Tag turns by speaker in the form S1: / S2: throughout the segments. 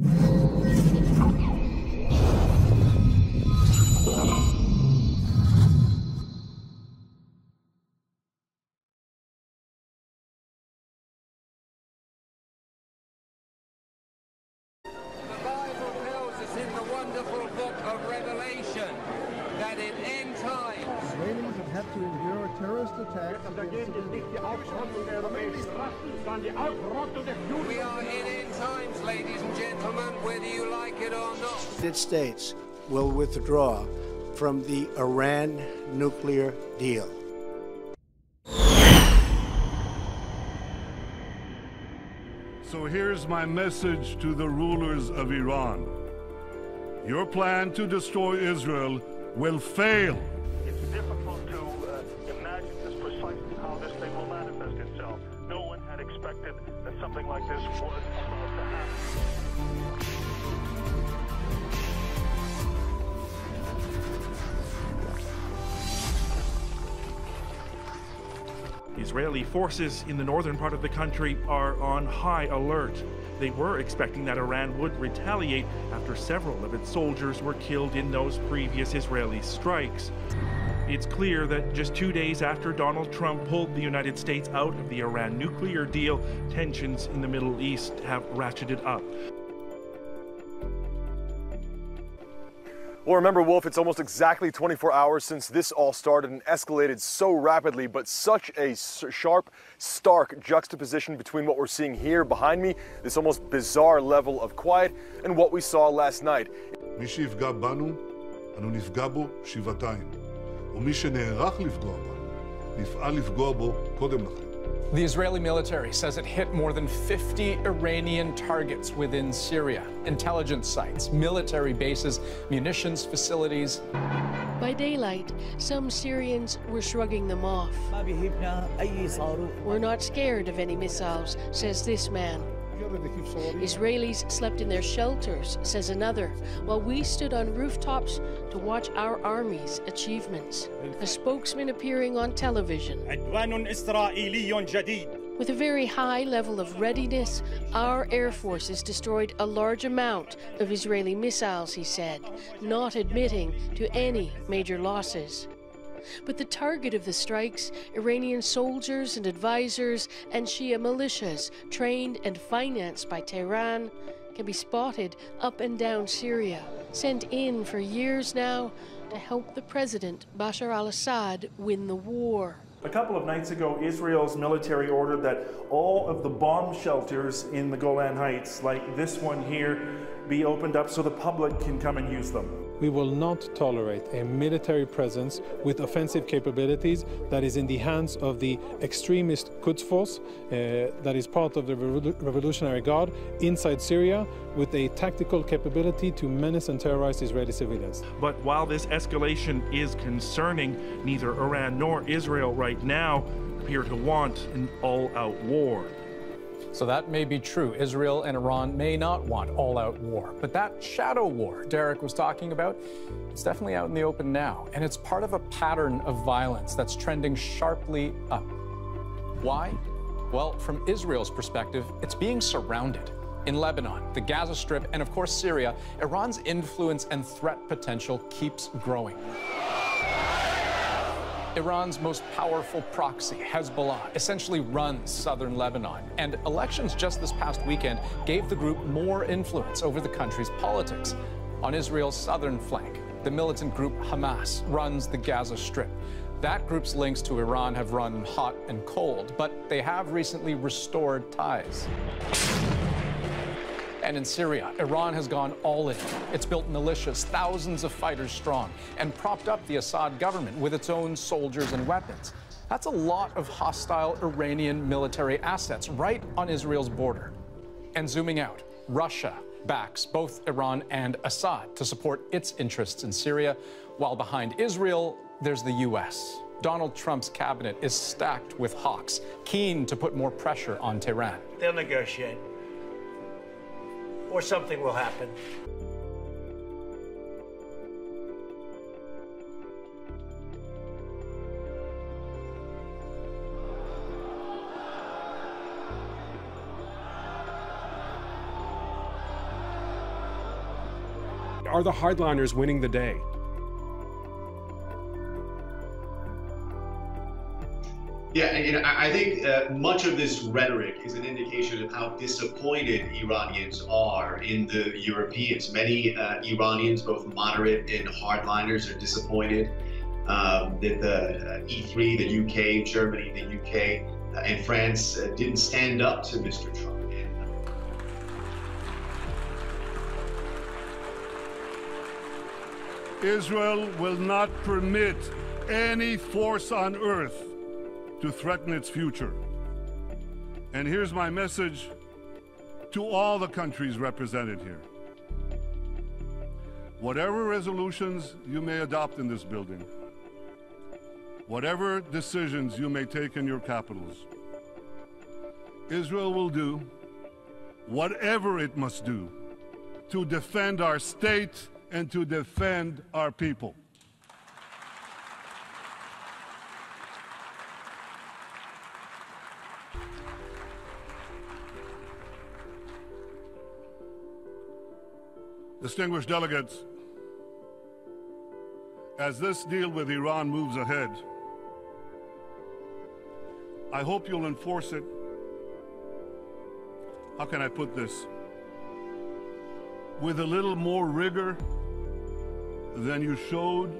S1: In the wonderful book of Revelation, that in end times
S2: Israelis have had to endure terrorist attacks
S1: we are in end times, ladies and gentlemen, whether you like it or not.
S3: The United States will withdraw from the Iran nuclear deal.
S4: So here's my message to the rulers of Iran. Your plan to destroy Israel will fail.
S5: It's difficult to imagine just precisely how this thing will manifest itself. No one had expected that something like this was about to happen.
S6: Israeli forces in the northern part of the country are on high alert. They were expecting that Iran would retaliate after several of its soldiers were killed in those previous Israeli strikes. It's clear that just 2 days after Donald Trump pulled the United States out of the Iran nuclear deal, tensions in the Middle East have ratcheted up.
S7: Well, remember, Wolf, it's almost exactly 24 hours since this all started and escalated so rapidly, but such a sharp, stark juxtaposition between what we're seeing here behind me, this almost bizarre level of quiet, and what we saw last night.
S4: מי שיפגע בנו, אנו נפגע בו שבעתיים. ומי שנערך לפגוע בנו, נפעל לפגוע בו קודם לכן.
S8: The Israeli military says it hit more than 50 Iranian targets within Syria. Intelligence sites, military bases, munitions facilities.
S9: By daylight, some Syrians were shrugging them off. We're not scared of any missiles, says this man. Israelis slept in their shelters, says another, while we stood on rooftops to watch our army's achievements. A spokesman appearing on television. With a very high level of readiness, our air forces destroyed a large amount of Israeli missiles, he said, not admitting to any major losses. But the target of the strikes, Iranian soldiers and advisors and Shia militias trained and financed by Tehran, can be spotted up and down Syria, sent in for years now to help the president Bashar al-Assad win the war.
S6: A couple of nights ago, Israel's military ordered that all of the bomb shelters in the Golan Heights, like this one here, be opened up so the public can come and use them.
S10: We will not tolerate a military presence with offensive capabilities that is in the hands of the extremist Quds force, that is part of the Revolutionary Guard inside Syria, with a tactical capability to menace and terrorize Israeli civilians.
S6: But while this escalation is concerning, neither Iran nor Israel right now appear to want an all-out war.
S8: So that may be true. Israel and Iran may not want all-out war. But that shadow war Derek was talking about, it's definitely out in the open now. And it's part of a pattern of violence that's trending sharply up. Why? Well, from Israel's perspective, it's being surrounded. In Lebanon, the Gaza Strip, and of course Syria, Iran's influence and threat potential keeps growing. Iran's most powerful proxy, Hezbollah, essentially runs southern Lebanon. And elections just this past weekend gave the group more influence over the country's politics. On Israel's southern flank, the militant group Hamas runs the Gaza Strip. That group's links to Iran have run hot and cold, but they have recently restored ties. And in Syria, Iran has gone all in. It's built militias, thousands of fighters strong, and propped up the Assad government with its own soldiers and weapons. That's a lot of hostile Iranian military assets right on Israel's border. And zooming out, Russia backs both Iran and Assad to support its interests in Syria, while behind Israel, there's the U.S. Donald Trump's cabinet is stacked with hawks, keen to put more pressure on Tehran.
S3: They'll negotiate. Or something will happen.
S11: are the hardliners winning the day?
S12: Yeah, and I think much of this rhetoric is an indication of how disappointed Iranians are in the Europeans. Many Iranians, both moderate and hardliners, are disappointed that the E3, the UK, Germany, the UK, and France didn't stand up to Mr. Trump.
S4: Israel will not permit any force on earth to threaten its future. And here's my message to all the countries represented here. Whatever resolutions you may adopt in this building, whatever decisions you may take in your capitals, Israel will do whatever it must do to defend our state and to defend our people. Distinguished delegates, as this deal with Iran moves ahead, I hope you'll enforce it. How can I put this? With a little more rigor than you showed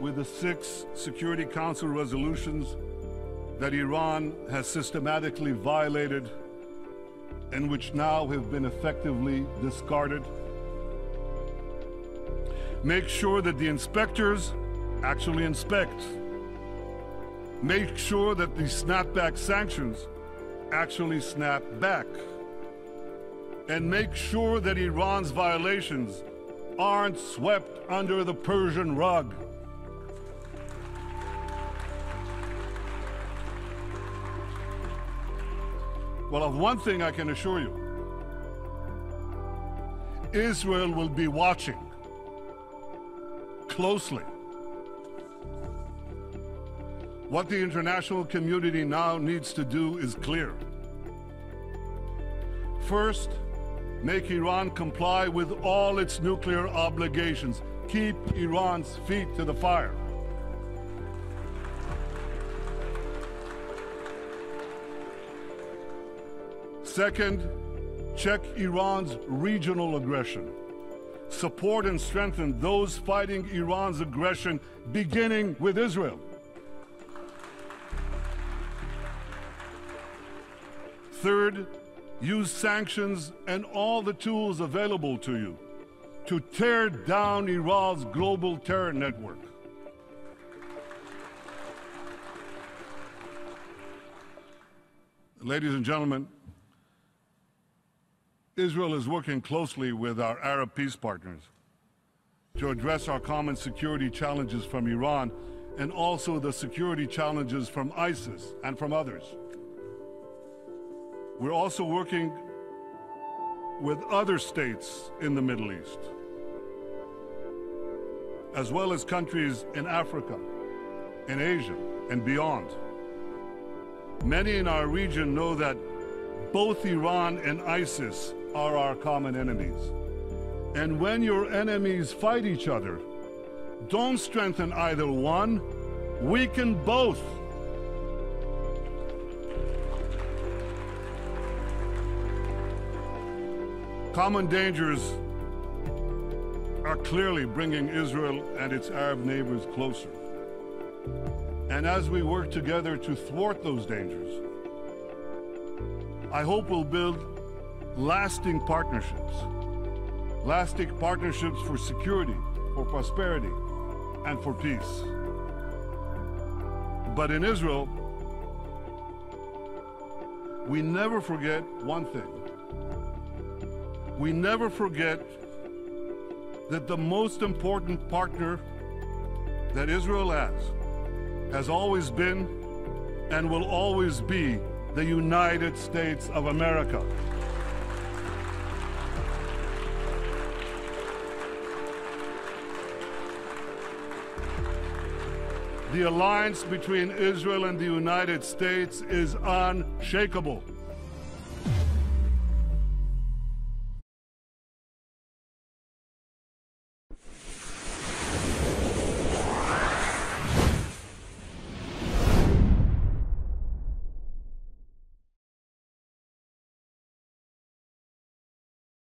S4: with the 6 Security Council resolutions that Iran has systematically violated and which now have been effectively discarded. Make sure that the inspectors actually inspect. Make sure that the snapback sanctions actually snap back. And make sure that Iran's violations aren't swept under the Persian rug. Well, of one thing I can assure you, Israel will be watching closely. What the international community now needs to do is clear. First, make Iran comply with all its nuclear obligations. Keep Iran's feet to the fire. Second, check Iran's regional aggression. Support and strengthen those fighting Iran's aggression, beginning with Israel. Third, use sanctions and all the tools available to you to tear down Iran's global terror network. Ladies and gentlemen, Israel is working closely with our Arab peace partners to address our common security challenges from Iran and also the security challenges from ISIS and from others. We're also working with other states in the Middle East, as well as countries in Africa, in Asia, and beyond. Many in our region know that both Iran and ISIS are our common enemies. And when your enemies fight each other, don't strengthen either one, weaken both. Common dangers are clearly bringing Israel and its Arab neighbors closer. And as we work together to thwart those dangers, I hope we'll build lasting partnerships for security, for prosperity, and for peace. But in Israel, we never forget one thing. We never forget that the most important partner that Israel has always been and will always be the United States of America. The alliance between Israel and the United States is unshakable.